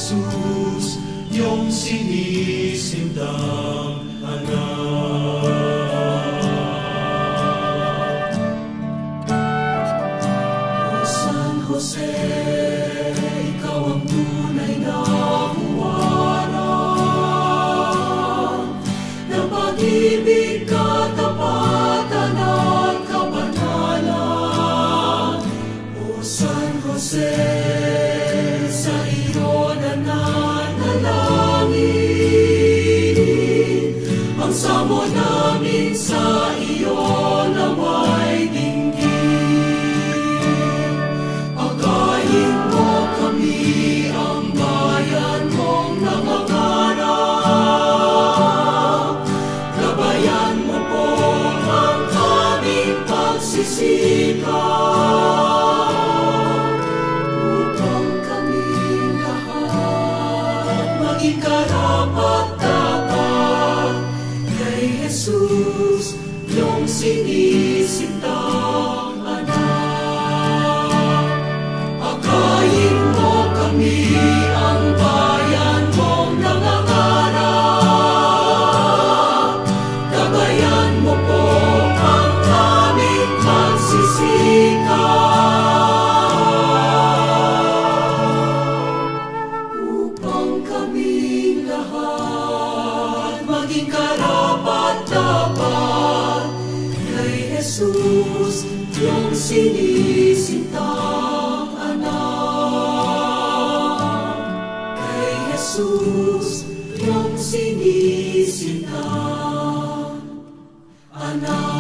Jesus, iyong sinisintang anak. O San Jose, ikaw ang tunay na huwaran ng pag-ibig, katapatan at kabanalan. O San Jose, sa iyo nananalangin, ang samo namin sa iyo naway dinggin. Pagkain mo kami, ang bayan mong nangangarap. Gabayan mo po ang aming pagsisikap, upang kaming lahat maging karapat-dapat kay Jesus, iyong sinisintang anak. Pagkain mo kami, ang bayan mong nangangarap. Gabayan mo po ang aming pagsisikap, upang kaming lahat maging karapat-dapat kay Jesus, iyong sinisintang anak. Kay Jesus, iyong sinisintang anak.